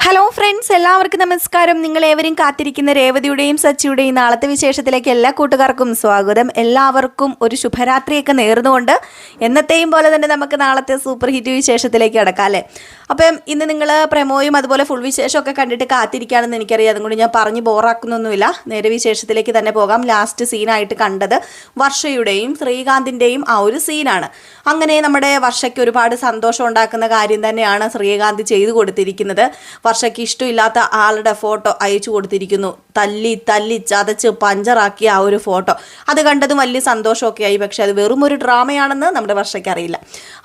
Hello friends, എല്ലാവർക്കും നമസ്കാരം. നിങ്ങളേവരും കാത്തിരിക്കുന്ന രേവതിയുടെയും സച്ചിയുടെയും നാളത്തെ വിശേഷത്തിലേക്ക് എല്ലാ കൂട്ടുകാർക്കും സ്വാഗതം. എല്ലാവർക്കും ഒരു ശുഭരാത്രിയൊക്കെ നേർന്നുകൊണ്ട് എന്നത്തെയും പോലെ തന്നെ നമുക്ക് നാളത്തെ സൂപ്പർ ഹിറ്റ് വിശേഷത്തിലേക്ക് കടക്കാം അല്ലേ. അപ്പം ഇന്ന് നിങ്ങൾ പ്രമോയും അതുപോലെ ഫുൾ വിശേഷമൊക്കെ കണ്ടിട്ട് കാത്തിരിക്കുകയാണെന്ന് എനിക്കറിയാം. അതുകൊണ്ട് ഞാൻ പറഞ്ഞ് ബോറാക്കുന്നൊന്നുമില്ല. നേരെ വിശേഷത്തിലേക്ക് തന്നെ പോകാം. ലാസ്റ്റ് സീനായിട്ട് കണ്ടത് വർഷയുടെയും ശ്രീകാന്തിൻ്റെയും ആ ഒരു സീനാണ്. അങ്ങനെ നമ്മുടെ വർഷയ്ക്ക് ഒരുപാട് സന്തോഷം ഉണ്ടാക്കുന്ന കാര്യം തന്നെയാണ് ശ്രീകാന്ത് ചെയ്തു കൊടുത്തിരിക്കുന്നത്. വർഷയ്ക്ക് ഇഷ്ടമില്ലാത്ത ആളുടെ ഫോട്ടോ അയച്ചു കൊടുത്തിരിക്കുന്നു. തല്ലി തല്ലി ചതച്ച് പഞ്ചറാക്കിയ ആ ഒരു ഫോട്ടോ അത് കണ്ടതും വലിയ സന്തോഷമൊക്കെ ആയി. പക്ഷെ അത് വെറും ഒരു ഡ്രാമയാണെന്ന് നമ്മുടെ വർഷയ്ക്ക് അറിയില്ല.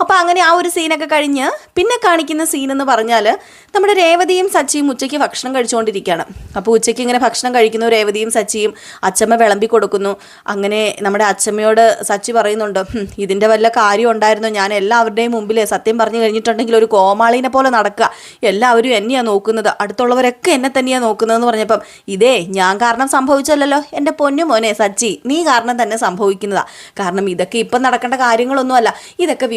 അപ്പോൾ അങ്ങനെ ആ ഒരു സീനൊക്കെ കഴിഞ്ഞ് പിന്നെ കാണിക്കുന്ന സീനെന്ന് പറഞ്ഞാൽ നമ്മുടെ രേവതിയും സച്ചിയും ഉച്ചയ്ക്ക് ഭക്ഷണം കഴിച്ചുകൊണ്ടിരിക്കുകയാണ്. അപ്പോൾ ഉച്ചയ്ക്ക് ഇങ്ങനെ ഭക്ഷണം കഴിക്കുന്നു. രേവതിയും സച്ചിയും അച്ചമ്മ വിളമ്പി കൊടുക്കുന്നു. അങ്ങനെ നമ്മുടെ അച്ചമ്മയോട് സച്ചി പറയുന്നുണ്ട്, ഇതിൻ്റെ വല്ല കാര്യം ഉണ്ടായിരുന്നു. ഞാൻ എല്ലാവരുടെയും മുമ്പിൽ സത്യം പറഞ്ഞു കഴിഞ്ഞിട്ടുണ്ടെങ്കിൽ ഒരു കോമാളിനെ പോലെ നടക്കുക, എല്ലാവരും എന്നെയാണ് നോക്കുന്നത്, അടുത്തുള്ളവരൊക്കെ എന്നെ തന്നെയാണ് നോക്കുന്നതെന്ന് പറഞ്ഞപ്പം ഇതേ ഞാൻ കാരണം സംഭവിച്ചല്ലോ എൻ്റെ പൊന്നു മോനെ സച്ചി, നീ കാരണം തന്നെ സംഭവിക്കുന്നതാ. കാരണം ഇതൊക്കെ ഇപ്പം നടക്കേണ്ട കാര്യങ്ങളൊന്നുമല്ല. ഇതൊക്കെ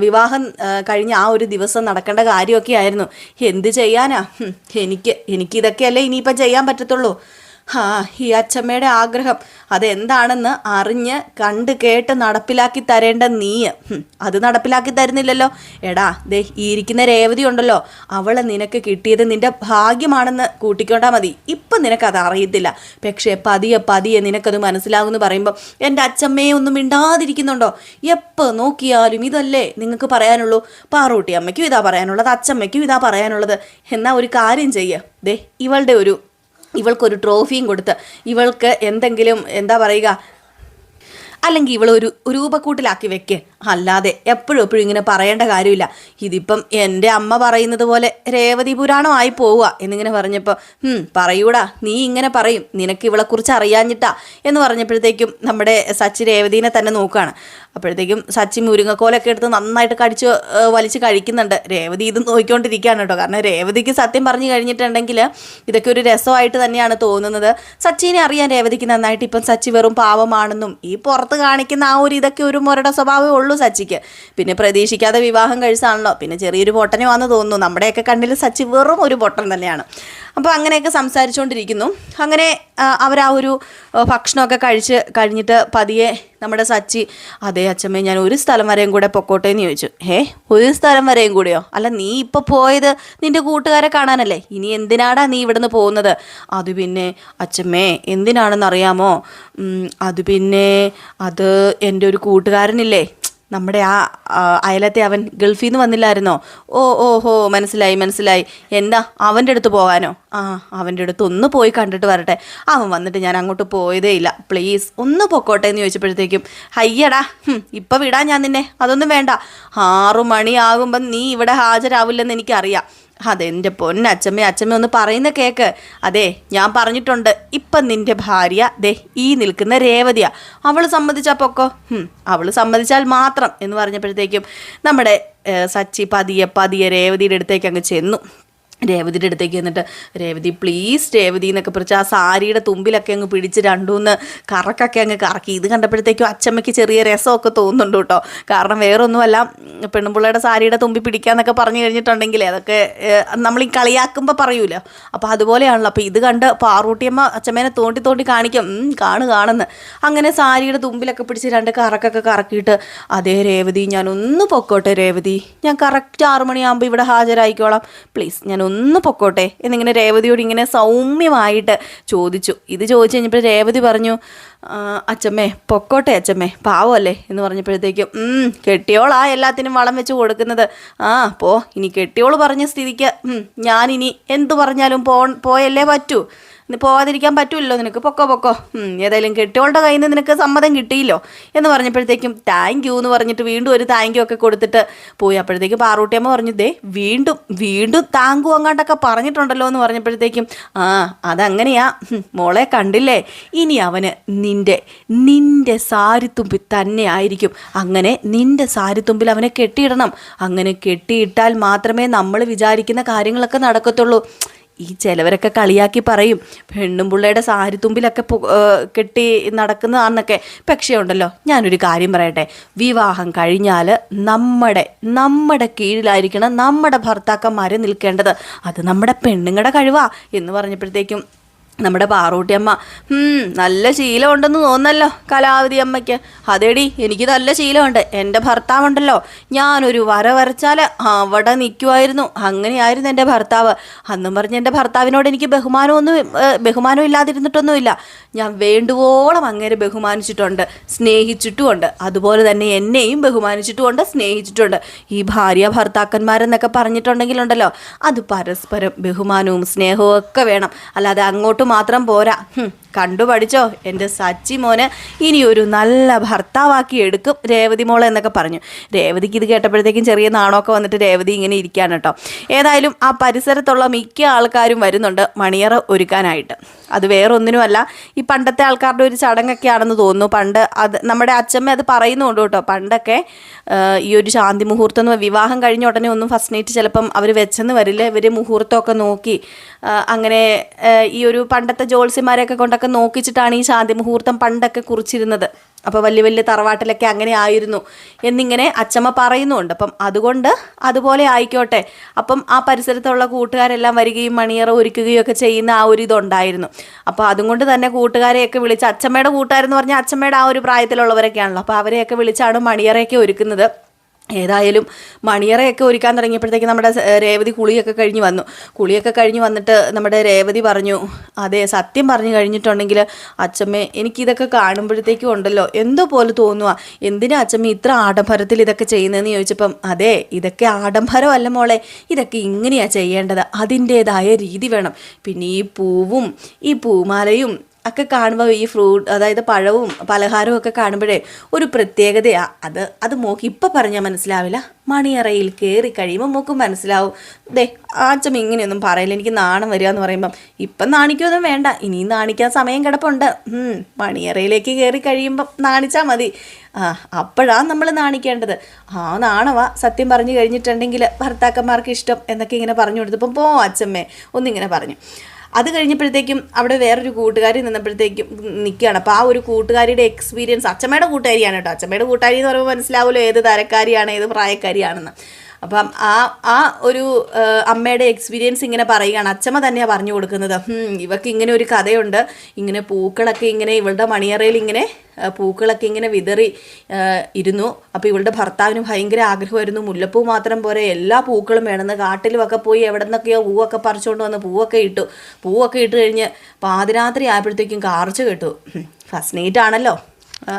വിവാഹം കഴിഞ്ഞ ആ ഒരു ദിവസം നടക്കേണ്ട കാര്യമൊക്കെ ആയിരുന്നു. എന്ത് ചെയ്യാനാ, എനിക്കിതൊക്കെയല്ലേ ഇനിയിപ്പം ചെയ്യാൻ പറ്റത്തുള്ളൂ. ഈ അച്ചമ്മയുടെ ആഗ്രഹം അതെന്താണെന്ന് അറിഞ്ഞ് കണ്ട് കേട്ട് നടപ്പിലാക്കി തരേണ്ട നീ അത് നടപ്പിലാക്കി തരുന്നില്ലല്ലോ. എടാ ദേ ഈ ഇരിക്കുന്ന രേവതി ഉണ്ടല്ലോ, അവളെ നിനക്ക് കിട്ടിയത് നിന്റെ ഭാഗ്യമാണെന്ന് കൂട്ടിക്കൊണ്ടാൽ മതി. ഇപ്പം നിനക്കത് അറിയത്തില്ല, പക്ഷേ പതിയെ പതിയെ നിനക്കത് മനസ്സിലാകുമെന്ന് പറയുമ്പോൾ എൻ്റെ അച്ചമ്മയെ ഒന്നും മിണ്ടാതിരിക്കുന്നുണ്ടോ? എപ്പോൾ നോക്കിയാലും ഇതല്ലേ നിങ്ങൾക്ക് പറയാനുള്ളൂ. പാറൂട്ടി അമ്മയ്ക്കും ഇതാ പറയാനുള്ളത്, അച്ചമ്മയ്ക്കും ഇതാ പറയാനുള്ളത്. എന്നാൽ ഒരു കാര്യം ചെയ്യുക, ദേ ഇവൾക്കൊരു ട്രോഫിയും കൊടുത്ത് ഇവൾക്ക് എന്തെങ്കിലും എന്താ പറയുക, അല്ലെങ്കിൽ ഇവളൊരു രൂപക്കൂട്ടിലാക്കി വെക്ക്. അല്ലാതെ എപ്പോഴും ഇങ്ങനെ പറയേണ്ട കാര്യമില്ല. ഇതിപ്പം എൻ്റെ അമ്മ പറയുന്നത് പോലെ രേവതി പുരാണമായി പോവുക എന്നിങ്ങനെ പറഞ്ഞപ്പോൾ പറയൂടാ, നീ ഇങ്ങനെ പറയും, നിനക്ക് ഇവളെക്കുറിച്ച് അറിയാഞ്ഞിട്ടാ എന്ന് പറഞ്ഞപ്പോഴത്തേക്കും നമ്മുടെ സച്ചി രേവതിനെ തന്നെ നോക്കുകയാണ്. അപ്പോഴത്തേക്കും സച്ചി മുരിങ്ങക്കോലൊക്കെ എടുത്ത് നന്നായിട്ട് വലിച്ച് കഴിക്കുന്നുണ്ട്. രേവതി ഇത് നോക്കിക്കൊണ്ടിരിക്കുകയാണ് കേട്ടോ. കാരണം രേവതിക്ക് സത്യം പറഞ്ഞു കഴിഞ്ഞിട്ടുണ്ടെങ്കിൽ ഇതൊക്കെ ഒരു രസമായിട്ട് തന്നെയാണ് തോന്നുന്നത്. സച്ചിനെ അറിയാൻ രേവതിക്ക് നന്നായിട്ട്. ഇപ്പം സച്ചി വെറും പാവമാണെന്നും ഈ പുറത്ത് കാണിക്കുന്ന ആ ഒരു ഇതൊക്കെ ഒരു മുരട സ്വഭാവമേ ഉള്ളൂ സച്ചിക്ക്. പിന്നെ പ്രതീക്ഷിക്കാതെ വിവാഹം കഴിച്ചാണല്ലോ, പിന്നെ ചെറിയൊരു പൊട്ടനെ വന്ന് തോന്നുന്നു. നമ്മുടെയൊക്കെ കണ്ണിൽ സച്ചി വെറും ഒരു പൊട്ടൻ തന്നെയാണ്. അപ്പോൾ അങ്ങനെയൊക്കെ സംസാരിച്ചുകൊണ്ടിരിക്കുന്നു. അങ്ങനെ അവർ ആ ഒരു ഭക്ഷണമൊക്കെ കഴിഞ്ഞിട്ട് പതിയെ നമ്മുടെ സച്ചി, അതേ അച്ചമ്മേ ഞാൻ ഒരു സ്ഥലം വരെയും കൂടെ പൊക്കോട്ടെ എന്ന് ചോദിച്ചു. ഒരു സ്ഥലം വരെയും കൂടെയോ? അല്ല നീ ഇപ്പോൾ പോയത് നിൻ്റെ കൂട്ടുകാരെ കാണാനല്ലേ, ഇനി എന്തിനാടാ നീ ഇവിടുന്ന് പോകുന്നത്? അത് പിന്നെ അച്ചമ്മേ എന്തിനാണെന്നറിയാമോ? അത് എൻ്റെ ഒരു കൂട്ടുകാരനില്ലേ, നമ്മുടെ ആ അയലത്തെ അവൻ ഗൾഫിൽ നിന്ന് വന്നില്ലായിരുന്നോ? ഓഹോ മനസ്സിലായി. എന്താ അവൻ്റെ അടുത്ത് പോകാനോ? അവൻ്റെ അടുത്ത് ഒന്ന് പോയി കണ്ടിട്ട് വരട്ടെ. അവൻ വന്നിട്ട് ഞാൻ അങ്ങോട്ട് പോയതേ ഇല്ല, പ്ലീസ് ഒന്ന് പൊക്കോട്ടെ എന്ന് ചോദിച്ചപ്പോഴത്തേക്കും അയ്യടാ ഇപ്പം വിടാൻ ഞാൻ നിന്നെ, അതൊന്നും വേണ്ട. 6 മണിയാകുമ്പം നീ ഇവിടെ ഹാജരാവില്ലെന്ന് എനിക്കറിയാം. അതെൻ്റെ അച്ചമ്മ ഒന്ന് പറയുന്ന കേക്ക്. അതെ ഞാൻ പറഞ്ഞിട്ടുണ്ട്, ഇപ്പം നിൻ്റെ ഭാര്യ ദേ ഈ നിൽക്കുന്ന രേവതിയാ, അവൾ സമ്മതിച്ചാൽ പൊക്കോ, അവൾ സമ്മതിച്ചാൽ മാത്രം എന്ന് പറഞ്ഞപ്പോഴത്തേക്കും നമ്മുടെ സച്ചി പതിയെ രേവതിയുടെ അടുത്തേക്ക് അങ്ങ് ചെന്നു. രേവതിയുടെ അടുത്തേക്ക് എന്നിട്ട് രേവതി പ്ലീസ് രേവതി എന്നൊക്കെ പിടിച്ച് ആ സാരിയുടെ തുമ്പിലൊക്കെ അങ്ങ് പിടിച്ച് 2-3 കറക്കൊക്കെ അങ്ങ് കറക്കി. ഇത് കണ്ടപ്പോഴത്തേക്കും അച്ചമ്മയ്ക്ക് ചെറിയ രസമൊക്കെ തോന്നുന്നുണ്ട് കേട്ടോ. കാരണം വേറൊന്നുമല്ല, പെണ്ണുപിള്ളയുടെ സാരിയുടെ തുമ്പി പിടിക്കാന്നൊക്കെ പറഞ്ഞു കഴിഞ്ഞിട്ടുണ്ടെങ്കിൽ അതൊക്കെ നമ്മൾ ഈ കളിയാക്കുമ്പോൾ പറയൂലോ, അപ്പോൾ അതുപോലെയാണല്ലോ. അപ്പോൾ ഇത് കണ്ട് പാറൂട്ടിയമ്മ അച്ചമ്മേനെ തോണ്ടി കാണിക്കും, കാണുന്ന്. അങ്ങനെ സാരിയുടെ തുമ്പിലൊക്കെ പിടിച്ച് 2 കറക്കൊക്കെ കറക്കിയിട്ട് അതേ രേവതി ഞാൻ ഒന്ന് പൊക്കോട്ടെ രേവതി, ഞാൻ കറക്റ്റ് 6 മണിയാകുമ്പോൾ ഇവിടെ ഹാജരായിക്കോളാം, പ്ലീസ് ഞാൻ ഒന്ന് പൊക്കോട്ടെ എന്നിങ്ങനെ രേവതിയോട് ഇങ്ങനെ സൗമ്യമായിട്ട് ചോദിച്ചു. ഇത് ചോദിച്ചു കഴിഞ്ഞപ്പോൾ രേവതി പറഞ്ഞു, അച്ചമ്മേ പൊക്കോട്ടെ അച്ചമ്മേ, പാവമല്ലേ എന്ന് പറഞ്ഞപ്പോഴത്തേക്കും കെട്ടിയോളാ എല്ലാത്തിനും വളം വെച്ച് കൊടുക്കുന്നത്. ഇനി കെട്ടിയോള് പറഞ്ഞ സ്ഥിതിക്ക് ഞാനിനി എന്തു പറഞ്ഞാലും പോയല്ലേ പറ്റൂ, പോകാതിരിക്കാൻ പറ്റുമല്ലോ നിനക്ക്, പൊക്കോ ഏതായാലും കെട്ടിയോളുടെ കയ്യിൽ നിന്ന് നിനക്ക് സമ്മതം കിട്ടിയില്ലോ എന്ന് പറഞ്ഞപ്പോഴത്തേക്കും താങ്ക് യു എന്ന് പറഞ്ഞിട്ട് വീണ്ടും ഒരു താങ്ക് യു ഒക്കെ കൊടുത്തിട്ട് പോയി. അപ്പോഴത്തേക്കും പാറൂട്ടിയമ്മ പറഞ്ഞു, ദേ വീണ്ടും താങ്കു അങ്ങോട്ടൊക്കെ പറഞ്ഞിട്ടുണ്ടല്ലോ എന്ന് പറഞ്ഞപ്പോഴത്തേക്കും അതങ്ങനെയാ മോളെ, കണ്ടില്ലേ, ഇനി അവന് നിന്റെ സാരിത്തുമ്പിൽ തന്നെ ആയിരിക്കും. അങ്ങനെ നിന്റെ സാരിത്തുമ്പിൽ അവനെ കെട്ടിയിടണം. അങ്ങനെ കെട്ടിയിട്ടാൽ മാത്രമേ നമ്മൾ വിചാരിക്കുന്ന കാര്യങ്ങളൊക്കെ നടക്കത്തുള്ളൂ. ഈ ചിലവരൊക്കെ കളിയാക്കി പറയും പെണ്ണും പിള്ളയുടെ സാരിത്തുമ്പിലൊക്കെ കെട്ടി നടക്കുന്നതാണെന്നൊക്കെ. പക്ഷേ ഉണ്ടല്ലോ, ഞാനൊരു കാര്യം പറയട്ടെ, വിവാഹം കഴിഞ്ഞാൽ നമ്മുടെ കീഴിലായിരിക്കണം നമ്മുടെ ഭർത്താക്കന്മാരെ നിൽക്കേണ്ടത്. അത് നമ്മുടെ പെണ്ണുങ്ങളുടെ കഴിവാ എന്ന് പറഞ്ഞപ്പോഴത്തേക്കും നമ്മുടെ പാറൂട്ടിയമ്മ നല്ല ശീലമുണ്ടെന്ന് തോന്നല്ലോ കലാവതി അമ്മയ്ക്ക്. അതേടി, എനിക്ക് നല്ല ശീലമുണ്ട്. എൻ്റെ ഭർത്താവുണ്ടല്ലോ, ഞാനൊരു വര വരച്ചാൽ അവിടെ നിൽക്കുമായിരുന്നു. അങ്ങനെയായിരുന്നു എൻ്റെ ഭർത്താവ്. അന്നും പറഞ്ഞ് എൻ്റെ ഭർത്താവിനോട് എനിക്ക് ബഹുമാനം ഇല്ലാതിരുന്നിട്ടൊന്നുമില്ല. ഞാൻ വേണ്ടുവോളം അങ്ങേരെ ബഹുമാനിച്ചിട്ടുണ്ട്, സ്നേഹിച്ചിട്ടുമുണ്ട്. അതുപോലെ തന്നെ എന്നെയും ബഹുമാനിച്ചിട്ടുമുണ്ട്, സ്നേഹിച്ചിട്ടുണ്ട്. ഈ ഭാര്യ ഭർത്താക്കന്മാരെന്നൊക്കെ പറഞ്ഞിട്ടുണ്ടെങ്കിലുണ്ടല്ലോ, അത് പരസ്പരം ബഹുമാനവും സ്നേഹവും ഒക്കെ വേണം. അല്ലാതെ അങ്ങോട്ടും മാത്രം പോരാ. കണ്ടുപഠിച്ചോ എൻ്റെ സച്ചി മോന് ഇനി ഒരു നല്ല ഭർത്താവാക്കി എടുക്കും രേവതി മോളെ എന്നൊക്കെ പറഞ്ഞു. രേവതിക്ക് ഇത് കേട്ടപ്പോഴത്തേക്കും ചെറിയ നാണമൊക്കെ വന്നിട്ട് രേവതി ഇങ്ങനെ ഇരിക്കുകയാണ് കേട്ടോ. ഏതായാലും ആ പരിസരത്തുള്ള മിക്ക ആൾക്കാരും വരുന്നുണ്ട് മണിയറ ഒരുക്കാനായിട്ട്. അത് വേറൊന്നിനുമല്ല, ഈ പണ്ടത്തെ ആൾക്കാരുടെ ഒരു ചടങ്ങൊക്കെ ആണെന്ന് തോന്നുന്നു. പണ്ട് അത് നമ്മുടെ അച്ഛമ്മ അത് പറയുന്നുണ്ട് കേട്ടോ. പണ്ടൊക്കെ ഈ ഒരു ശാന്തി മുഹൂർത്തം എന്ന് വിവാഹം കഴിഞ്ഞ ഉടനെ ഒന്നും ഫസ്റ്റ് നൈറ്റ് ചിലപ്പം അവർ വെച്ചെന്ന് വരില്ല. ഇവർ മുഹൂർത്തമൊക്കെ നോക്കി അങ്ങനെ ഈ ഒരു പണ്ടത്തെ ജോത്സ്യന്മാരെയൊക്കെ കൊണ്ടൊക്കെ നോക്കിച്ചിട്ടാണ് ഈ ശാന്തി മുഹൂർത്തം പണ്ടൊക്കെ കുറിച്ചിരുന്നത്. അപ്പോൾ വലിയ വലിയ തറവാട്ടിലൊക്കെ അങ്ങനെ ആയിരുന്നു എന്നിങ്ങനെ അച്ചമ്മ പറയുന്നുണ്ട്. അപ്പം അതുകൊണ്ട് അതുപോലെ ആയിക്കോട്ടെ. അപ്പം ആ പരിസരത്തുള്ള കൂട്ടുകാരെല്ലാം വരികയും മണിയറ ഒരുക്കുകയും ഒക്കെ ചെയ്യുന്ന ആ ഒരു ഇതുണ്ടായിരുന്നു. അപ്പോൾ അതുകൊണ്ട് തന്നെ കൂട്ടുകാരെയൊക്കെ വിളിച്ച്, അച്ചമ്മയുടെ കൂട്ടുകാരെന്ന് പറഞ്ഞാൽ അച്ചമ്മയുടെ ആ ഒരു പ്രായത്തിലുള്ളവരൊക്കെയാണല്ലോ, അപ്പോൾ അവരെയൊക്കെ വിളിച്ചാണ് മണിയറയൊക്കെ ഒരുക്കുന്നത്. ഏതായാലും മണിയറയൊക്കെ ഒരുക്കാൻ തുടങ്ങിയപ്പോഴത്തേക്ക് നമ്മുടെ രേവതി കുളിയൊക്കെ കഴിഞ്ഞ് വന്നിട്ട് നമ്മുടെ രേവതി പറഞ്ഞു, അതെ സത്യം പറഞ്ഞു കഴിഞ്ഞിട്ടുണ്ടെങ്കിൽ അച്ചമ്മേ, എനിക്കിതൊക്കെ കാണുമ്പോഴത്തേക്കും ഉണ്ടല്ലോ എന്തോ പോലെ തോന്നുക. എന്തിനാ അച്ചമ്മ ഇത്ര ആഡംബരത്തിൽ ഇതൊക്കെ ചെയ്യുന്നതെന്ന് ചോദിച്ചപ്പം, അതെ ഇതൊക്കെ ആഡംബരമല്ല മോളെ, ഇതൊക്കെ ഇങ്ങനെയാണ് ചെയ്യേണ്ടത്, അതിൻ്റേതായ രീതി വേണം. പിന്നെ ഈ പൂവും ഈ പൂമാലയും ഒക്കെ കാണുമ്പോൾ ഈ അതായത് പഴവും പലഹാരവും ഒക്കെ കാണുമ്പോഴേ ഒരു പ്രത്യേകതയാണ്. അത് മോക്ക് ഇപ്പം പറഞ്ഞാൽ മനസ്സിലാവില്ല, മണിയറയിൽ കയറി കഴിയുമ്പോൾ മോക്ക് മനസ്സിലാവും. ദേ അച്ഛൻ ഇങ്ങനെയൊന്നും പറയില്ല, എനിക്ക് നാണം വരിക എന്ന് പറയുമ്പം ഇപ്പം നാണിക്കൊന്നും വേണ്ട, ഇനിയും നാണിക്കാൻ സമയം കിടപ്പുണ്ട്. മണിയറയിലേക്ക് കയറി കഴിയുമ്പം നാണിച്ചാൽ മതി. അപ്പോഴാണ് നമ്മൾ നാണിക്കേണ്ടത്. നാണവാ സത്യം പറഞ്ഞു കഴിഞ്ഞിട്ടുണ്ടെങ്കിൽ ഭർത്താക്കന്മാർക്ക് ഇഷ്ടം എന്നൊക്കെ ഇങ്ങനെ പറഞ്ഞു കൊടുത്തപ്പം പോ അച്ഛമ്മേ ഒന്നിങ്ങനെ പറഞ്ഞു. അത് കഴിഞ്ഞപ്പോഴത്തേക്കും അവിടെ വേറൊരു കൂട്ടുകാരി നിൽക്കുകയാണ്. അപ്പോൾ ആ ഒരു കൂട്ടുകാരിയുടെ എക്സ്പീരിയൻസ്, അച്ചമ്മയുടെ കൂട്ടുകാരിയാണ് കേട്ടോ. അച്ചമ്മയുടെ കൂട്ടുകാരി എന്ന് പറയുമ്പോൾ മനസ്സിലാവുമല്ലോ ഏത് തരക്കാരിയാണ് ഏത് പ്രായക്കാരിയാണെന്ന്. അപ്പം ആ ഒരു അമ്മയുടെ എക്സ്പീരിയൻസ് ഇങ്ങനെ പറയുകയാണ്. അച്ചമ്മ തന്നെയാണ് പറഞ്ഞു കൊടുക്കുന്നത്. ഇവർക്ക് ഇങ്ങനെ ഒരു കഥയുണ്ട്, ഇങ്ങനെ പൂക്കളൊക്കെ ഇങ്ങനെ ഇവളുടെ മണിയറയിൽ ഇങ്ങനെ പൂക്കളൊക്കെ ഇങ്ങനെ വിതറി ഇരുന്നു. അപ്പോൾ ഇവളുടെ ഭർത്താവിന് ഭയങ്കര ആഗ്രഹമായിരുന്നു, മുല്ലപ്പൂ മാത്രം പോരെ എല്ലാ പൂക്കളും വേണമെന്ന്. കാട്ടിലുമൊക്കെ പോയി എവിടെ നിന്നൊക്കെയോ പൂവൊക്കെ പറിച്ചുകൊണ്ട് വന്ന് പൂവൊക്കെ ഇട്ട് കഴിഞ്ഞ് പാതിരാത്രി ആയപ്പോഴത്തേക്കും കാർച്ച കേട്ടു. ഫസ്റ്റ് നൈറ്റ് ആണല്ലോ,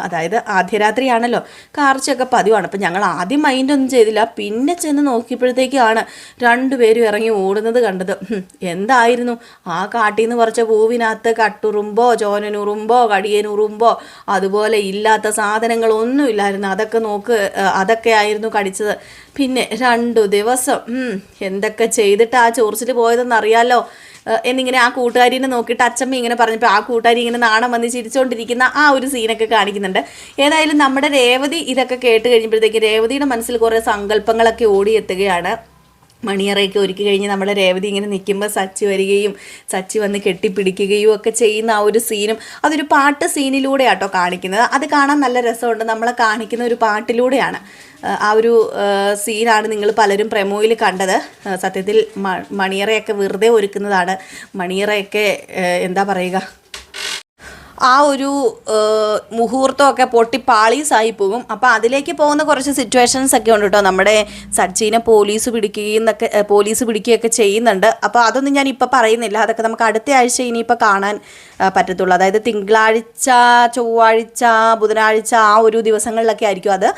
അതായത് ആദ്യരാത്രിയാണല്ലോ, കാർച്ചയൊക്കെ പതിവാണ്. അപ്പം ഞങ്ങൾ ആദ്യം മൈൻഡൊന്നും ചെയ്തില്ല. പിന്നെ ചെന്ന് നോക്കിയപ്പോഴത്തേക്കാണ് രണ്ടുപേരും ഇറങ്ങി ഓടുന്നത് കണ്ടത്. എന്തായിരുന്നു ആ കാട്ടിൽ നിന്ന് പറിച്ച പൂവിനകത്ത്? കട്ടുറുമ്പോ ചോനനുറുമ്പോ കടിയനുറുമ്പോ അതുപോലെ ഇല്ലാത്ത സാധനങ്ങളൊന്നും ഇല്ലായിരുന്നു. അതൊക്കെ ആയിരുന്നു കടിച്ചത്. പിന്നെ 2 ദിവസം എന്തൊക്കെ ചെയ്തിട്ട് ആ ചോർച്ചിൽ പോയതെന്ന് അറിയാലോ എന്നിങ്ങനെ ആ കൂട്ടുകാരിനെ നോക്കിയിട്ട് അച്ചമ്മ ഇങ്ങനെ പറഞ്ഞപ്പോൾ ആ കൂട്ടുകാരി ഇങ്ങനെ നാണം വന്ന് ചിരിച്ചുകൊണ്ടിരിക്കുന്ന ആ ഒരു സീനൊക്കെ കാണിക്കുന്നുണ്ട്. ഏതായാലും നമ്മുടെ രേവതി ഇതൊക്കെ കേട്ട് കഴിഞ്ഞപ്പോഴത്തേക്ക് രേവതിയുടെ മനസ്സിൽ കുറേ സങ്കല്പങ്ങളൊക്കെ ഓടിയെത്തുകയാണ്. മണിയറയൊക്കെ ഒരുക്കി കഴിഞ്ഞ് നമ്മുടെ രേവതി ഇങ്ങനെ നിൽക്കുമ്പോൾ സച്ചി വരികയും സച്ചി വന്ന് കെട്ടിപ്പിടിക്കുകയും ഒക്കെ ചെയ്യുന്ന ആ ഒരു സീനും അതൊരു പാട്ട് സീനിലൂടെയാട്ടോ കാണിക്കുന്നത്. അത് കാണാൻ നല്ല രസമുണ്ട്. നമ്മളെ കാണിക്കുന്ന ഒരു പാട്ടിലൂടെയാണ്. ആ ഒരു സീനാണ് നിങ്ങൾ പലരും പ്രമോയിൽ കണ്ടത്. സത്യത്തിൽ മണിയറയൊക്കെ വെറുതെ ഒരുക്കുന്നതാണ്. മണിയറയൊക്കെ എന്താ പറയുക, ആ ഒരു മുഹൂർത്തമൊക്കെ പൊട്ടി പാളീസായി പോകും. അപ്പോൾ അതിലേക്ക് പോകുന്ന കുറച്ച് സിറ്റുവേഷൻസ് ഒക്കെ ഉണ്ട് കേട്ടോ. നമ്മുടെ സച്ചിനെ പോലീസ് പിടിക്കുകയൊക്കെ ചെയ്യുന്നുണ്ട്. അപ്പോൾ അതൊന്നും ഞാൻ ഇപ്പോൾ പറയുന്നില്ല, അതൊക്കെ നമുക്ക് അടുത്ത ആഴ്ച ഇനിയിപ്പോൾ കാണാൻ പറ്റത്തുള്ളൂ. അതായത് തിങ്കളാഴ്ച, ചൊവ്വാഴ്ച, ബുധനാഴ്ച ആ ഒരു ദിവസങ്ങളിലൊക്കെ ആയിരിക്കും അത്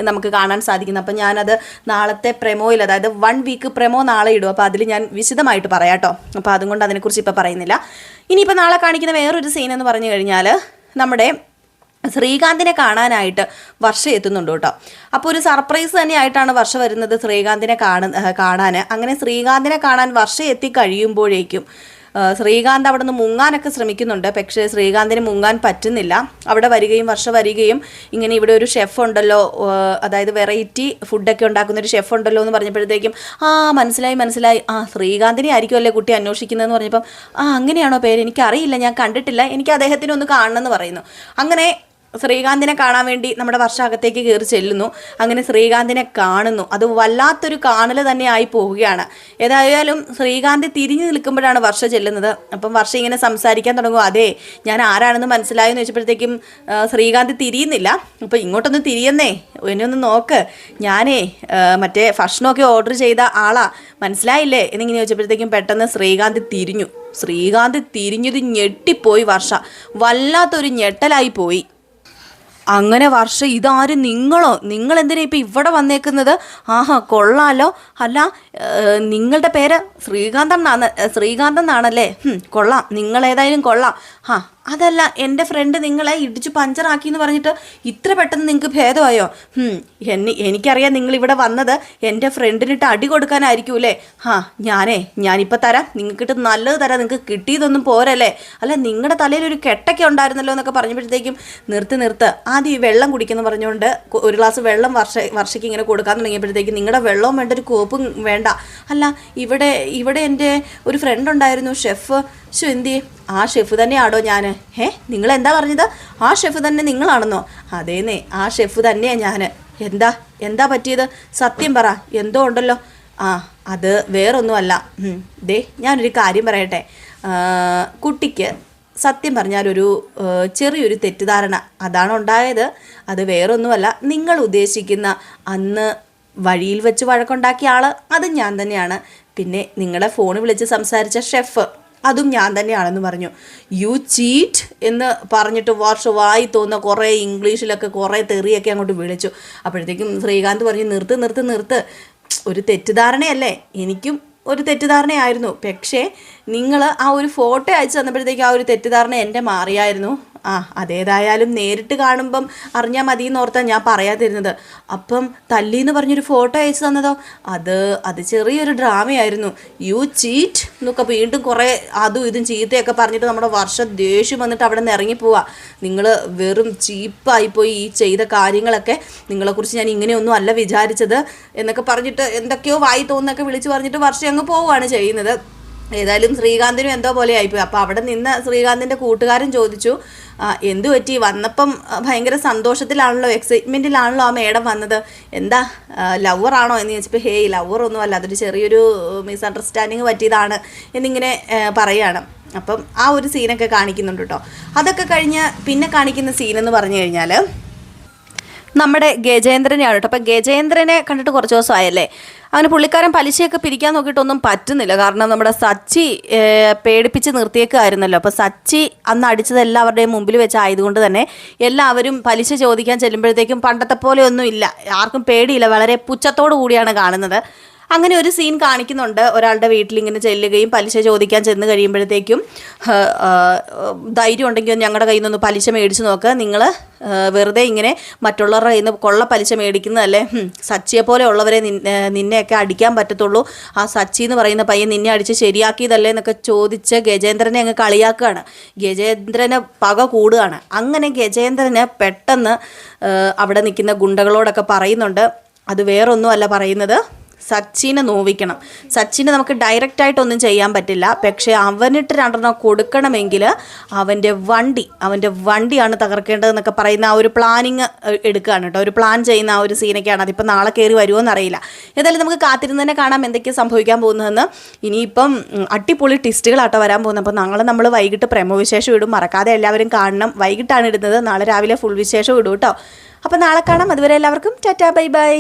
നമുക്ക് കാണാൻ സാധിക്കുന്നത്. അപ്പം ഞാനത് നാളത്തെ പ്രമോയിൽ, അതായത് 1 വീക്ക് പ്രമോ നാളെ ഇടും. അപ്പോൾ അതിൽ ഞാൻ വിശദമായിട്ട് പറയാം കേട്ടോ. അപ്പോൾ അതുകൊണ്ട് അതിനെക്കുറിച്ച് ഇപ്പോൾ പറയുന്നില്ല. ഇനിയിപ്പോൾ നാളെ കാണിക്കുന്ന വേറൊരു സീൻ എന്ന് പറഞ്ഞു കഴിഞ്ഞാൽ നമ്മുടെ ശ്രീകാന്തിനെ കാണാനായിട്ട് വർഷ എത്തുന്നുണ്ട് കേട്ടോ. അപ്പോൾ ഒരു സർപ്രൈസ് തന്നെയായിട്ടാണ് വർഷ വരുന്നത് ശ്രീകാന്തിനെ കാണാൻ. അങ്ങനെ ശ്രീകാന്തിനെ കാണാൻ വർഷ എത്തി കഴിയുമ്പോഴേക്കും ശ്രീകാന്ത് അവിടെ നിന്ന് മുങ്ങാനൊക്കെ ശ്രമിക്കുന്നുണ്ട്. പക്ഷേ ശ്രീകാന്തിന് മുങ്ങാൻ പറ്റുന്നില്ല. അവിടെ വരികയും വർഷ വരികയും ഇങ്ങനെ ഇവിടെ ഒരു ഷെഫ് ഉണ്ടല്ലോ, അതായത് വെറൈറ്റി ഫുഡൊക്കെ ഉണ്ടാക്കുന്ന ഒരു ഷെഫ് ഉണ്ടല്ലോ എന്ന് പറഞ്ഞപ്പോഴത്തേക്കും മനസ്സിലായി ശ്രീകാന്തിനെ ആയിരിക്കുമല്ലേ കുട്ടി അന്വേഷിക്കുന്നതെന്ന് പറഞ്ഞപ്പം അങ്ങനെയാണോ പേര്, എനിക്കറിയില്ല, ഞാൻ കണ്ടിട്ടില്ല, എനിക്ക് അദ്ദേഹത്തിനെ ഒന്ന് കാണണമെന്ന് പറയുന്നു. അങ്ങനെ ശ്രീകാന്തിനെ കാണാൻ വേണ്ടി നമ്മുടെ വർഷ അകത്തേക്ക് കയറി ചെല്ലുന്നു. അങ്ങനെ ശ്രീകാന്തിനെ കാണുന്നു. അത് വല്ലാത്തൊരു കാണൽ തന്നെ ആയി പോവുകയാണ്. ഏതായാലും ശ്രീകാന്ത് തിരിഞ്ഞു നിൽക്കുമ്പോഴാണ് വർഷ ചെല്ലുന്നത്. അപ്പം വർഷ ഇങ്ങനെ സംസാരിക്കാൻ തുടങ്ങും. അതെ, ഞാൻ ആരാണെന്ന് മനസ്സിലായെന്ന് വെച്ചപ്പോഴത്തേക്കും ശ്രീകാന്ത് തിരിയുന്നില്ല. അപ്പം ഇങ്ങോട്ടൊന്ന് തിരിയുന്നേ, എന്നെ ഒന്ന് നോക്ക്, ഞാനേ മറ്റേ ഭക്ഷണമൊക്കെ ഓർഡർ ചെയ്ത ആളാ, മനസ്സിലായില്ലേ എന്നിങ്ങനെ ചോദിച്ചപ്പോഴത്തേക്കും പെട്ടെന്ന് ശ്രീകാന്ത് തിരിഞ്ഞത് ഞെട്ടിപ്പോയി. വർഷ വല്ലാത്തൊരു ഞെട്ടലായി പോയി. അങ്ങനെ വർഷ, ഇതാരും നിങ്ങൾ എന്തിനാ ഇപ്പം ഇവിടെ വന്നേക്കുന്നത്? കൊള്ളാലോ, അല്ല നിങ്ങളുടെ പേര് ശ്രീകാന്ത് എന്നാണല്ലേ? കൊള്ളാം, നിങ്ങളേതായാലും കൊള്ളാം. അതല്ല, എൻ്റെ ഫ്രണ്ട് നിങ്ങളെ ഇടിച്ചു പഞ്ചറാക്കി എന്ന് പറഞ്ഞിട്ട് ഇത്ര പെട്ടെന്ന് നിങ്ങൾക്ക് ഭേദമായോ? എനിക്കറിയാം നിങ്ങളിവിടെ വന്നത് എൻ്റെ ഫ്രണ്ടിനിട്ട് അടി കൊടുക്കാനായിരിക്കൂലേ? ഞാനിപ്പോൾ തരാം, നിങ്ങൾക്കിട്ട് നല്ലത് തരാം, നിങ്ങൾക്ക് കിട്ടിയതൊന്നും പോരല്ലേ? അല്ല, നിങ്ങളുടെ തലയിൽ ഒരു കെട്ടൊക്കെ ഉണ്ടായിരുന്നല്ലോ എന്നൊക്കെ പറഞ്ഞപ്പോഴത്തേക്കും നിർത്ത് ആദ്യം ഈ വെള്ളം കുടിക്കുമെന്ന് പറഞ്ഞുകൊണ്ട് ഒരു ഗ്ലാസ് വെള്ളം വർഷയ്ക്ക് ഇങ്ങനെ കൊടുക്കാൻ തുടങ്ങിയപ്പോഴത്തേക്കും നിങ്ങളുടെ വെള്ളവും വേണ്ട, ഒരു കോപ്പും വേണ്ട. അല്ല, ഇവിടെ എൻ്റെ ഒരു ഫ്രണ്ട് ഉണ്ടായിരുന്നു, ഷെഫ്. എന്തിയെ? ആ ഷെഫ് തന്നെയാണോ ഞാൻ? നിങ്ങളെന്താ പറഞ്ഞത്? ആ ഷെഫ് തന്നെ നിങ്ങളാണെന്നോ? അതേന്നേ, ആ ഷെഫ് തന്നെയാണ് ഞാൻ. എന്താ പറ്റിയത്? സത്യം പറ, എന്തോ ഉണ്ടല്ലോ. അത് വേറൊന്നുമല്ല. ഞാനൊരു കാര്യം പറയട്ടെ. കുട്ടിക്ക് സത്യം പറഞ്ഞാലൊരു ചെറിയൊരു തെറ്റിദ്ധാരണ അതാണ് ഉണ്ടായത്. അത് വേറൊന്നുമല്ല, നിങ്ങൾ ഉദ്ദേശിക്കുന്ന അന്ന് വഴിയിൽ വെച്ച് വഴക്കുണ്ടാക്കിയ ആൾ അത് ഞാൻ തന്നെയാണ്. പിന്നെ നിങ്ങളെ ഫോൺ വിളിച്ച് സംസാരിച്ച ഷെഫ് അതും ഞാൻ തന്നെയാണെന്ന് പറഞ്ഞു. യു ചീറ്റ് എന്ന് പറഞ്ഞിട്ട് വായി തോന്നുന്ന കുറേ ഇംഗ്ലീഷിലൊക്കെ കുറേ തെറിയൊക്കെ അങ്ങോട്ട് വിളിച്ചു. അപ്പോഴത്തേക്കും ശ്രീകാന്ത് പറഞ്ഞു, നിർത്ത്, ഒരു തെറ്റിദ്ധാരണയല്ലേ? എനിക്കും ഒരു തെറ്റിദ്ധാരണയായിരുന്നു. പക്ഷേ നിങ്ങൾ ആ ഒരു ഫോട്ടോ അയച്ചു തന്നപ്പോഴത്തേക്കും ആ ഒരു തെറ്റിദ്ധാരണ എൻ്റെ മാറിയായിരുന്നു. അതേതായാലും നേരിട്ട് കാണുമ്പം അറിഞ്ഞാൽ മതി എന്നോർത്താൻ ഞാൻ പറയാതിരുന്നത്. അപ്പം തല്ലിന്ന് പറഞ്ഞൊരു ഫോട്ടോ അയച്ചു തന്നതോ? അത് ചെറിയൊരു ഡ്രാമയായിരുന്നു. യു ചീറ്റ് എന്നൊക്കെ വീണ്ടും കുറേ അതും ഇതും ചീത്തയൊക്കെ പറഞ്ഞിട്ട് നമ്മുടെ വർഷം ദേഷ്യം വന്നിട്ട് അവിടെ നിന്ന് ഇറങ്ങിപ്പോവാ. നിങ്ങൾ വെറും ചീപ്പായിപ്പോയി, ഈ ചെയ്ത കാര്യങ്ങളൊക്കെ നിങ്ങളെക്കുറിച്ച് ഞാൻ ഇങ്ങനെയൊന്നും അല്ല വിചാരിച്ചത് എന്നൊക്കെ പറഞ്ഞിട്ട് എന്തൊക്കെയോ വായി തോന്നൊക്കെ വിളിച്ച് പറഞ്ഞിട്ട് വർഷം അങ്ങ് പോവുകയാണ് ചെയ്യുന്നത്. ഏതായാലും ശ്രീകാന്തിനും എന്തോ പോലെ ആയിപ്പോയി. അപ്പോൾ അവിടെ നിന്ന് ശ്രീകാന്തിൻ്റെ കൂട്ടുകാരൻ ചോദിച്ചു, എന്തു പറ്റി? വന്നപ്പം ഭയങ്കര സന്തോഷത്തിലാണല്ലോ, എക്സൈറ്റ്മെൻറ്റിലാണല്ലോ ആ മേഡം വന്നത്, എന്താ ലവറാണോ എന്ന് ചോദിച്ചപ്പോൾ ലവറൊന്നും അല്ല, അതൊരു ചെറിയൊരു മിസ്അണ്ടർസ്റ്റാൻഡിങ് പറ്റിയതാണ് എന്നിങ്ങനെ പറയുകയാണ്. അപ്പം ആ ഒരു സീനൊക്കെ കാണിക്കുന്നുണ്ട് കേട്ടോ. അതൊക്കെ കഴിഞ്ഞ് പിന്നെ കാണിക്കുന്ന സീനെന്ന് പറഞ്ഞു കഴിഞ്ഞാൽ നമ്മുടെ ഗജേന്ദ്രനെയാണ് കേട്ടോ. അപ്പം ഗജേന്ദ്രനെ കണ്ടിട്ട് കുറച്ച് ദിവസമായല്ലേ, അങ്ങനെ പുള്ളിക്കാരൻ പലിശയൊക്കെ പിരിക്കാൻ നോക്കിയിട്ടൊന്നും പറ്റുന്നില്ല. കാരണം നമ്മുടെ സച്ചി പേടിപ്പിച്ച് നിർത്തിയേക്കായിരുന്നല്ലോ. അപ്പോൾ സച്ചി അന്ന് അടിച്ചത് എല്ലാവരുടെയും മുമ്പിൽ വെച്ചായതുകൊണ്ട് തന്നെ എല്ലാവരും പലിശ ചോദിക്കാൻ ചെല്ലുമ്പോഴത്തേക്കും പണ്ടത്തെ പോലെ ഒന്നും ഇല്ല, ആർക്കും പേടിയില്ല, വളരെ പുച്ഛത്തോടു കൂടിയാണ് കാണുന്നത്. അങ്ങനെ ഒരു സീൻ കാണിക്കുന്നുണ്ട്. ഒരാളുടെ വീട്ടിലിങ്ങനെ ചെല്ലുകയും പലിശ ചോദിക്കാൻ ചെന്ന് കഴിയുമ്പോഴത്തേക്കും ധൈര്യം ഉണ്ടെങ്കിൽ ഞങ്ങളുടെ കയ്യിൽ നിന്നൊന്ന് പലിശ മേടിച്ച് നോക്കുക, നിങ്ങൾ വെറുതെ ഇങ്ങനെ മറ്റുള്ളവരുടെ കയ്യിൽ നിന്ന് കൊള്ള പലിശ മേടിക്കുന്നതല്ലേ, സച്ചിയെ പോലെ ഉള്ളവരെ നിന്നെയൊക്കെ അടിക്കാൻ പറ്റത്തുള്ളൂ, ആ സച്ചി എന്ന് പറയുന്ന പയ്യൻ നിന്നെ അടിച്ച് ശരിയാക്കിയതല്ലേ എന്നൊക്കെ ചോദിച്ച് ഗജേന്ദ്രനെ അങ്ങ് കളിയാക്കുകയാണ്. ഗജേന്ദ്രന് പക കൂടുകയാണ്. അങ്ങനെ ഗജേന്ദ്രന് പെട്ടെന്ന് അവിടെ നിൽക്കുന്ന ഗുണ്ടകളോടൊക്കെ പറയുന്നുണ്ട്, അത് വേറൊന്നുമല്ല പറയുന്നത്, സച്ചിനെ നോവിക്കണം. സച്ചിനെ നമുക്ക് ഡയറക്റ്റായിട്ടൊന്നും ചെയ്യാൻ പറ്റില്ല, പക്ഷേ അവനിട്ട് രണ്ടെണ്ണം കൊടുക്കണമെങ്കിൽ അവൻ്റെ വണ്ടിയാണ് തകർക്കേണ്ടതെന്നൊക്കെ പറയുന്ന ആ ഒരു പ്ലാനിങ് എടുക്കുകയാണ് കേട്ടോ. ഒരു പ്ലാൻ ചെയ്യുന്ന ആ ഒരു സീനൊക്കെയാണ്. അതിപ്പോൾ നാളെ കയറി വരുമോ എന്നറിയില്ല. ഏതായാലും നമുക്ക് കാത്തിരുന്ന് തന്നെ കാണാം എന്തൊക്കെയാണ് സംഭവിക്കാൻ പോകുന്നതെന്ന്. ഇനിയിപ്പം അടിപൊളി ടിസ്റ്റുകളാട്ടോ വരാൻ പോകുന്നത്. അപ്പോൾ നാളെ നമ്മൾ വൈകിട്ട് പ്രമോ വിശേഷം ഇടും, മറക്കാതെ എല്ലാവരും കാണണം. വൈകിട്ടാണ് ഇടുന്നത്, നാളെ രാവിലെ ഫുൾ വിശേഷം ഇടും കേട്ടോ. അപ്പോൾ നാളെ കാണാം. അതുവരെ എല്ലാവർക്കും ടാറ്റാ, ബൈ ബൈ.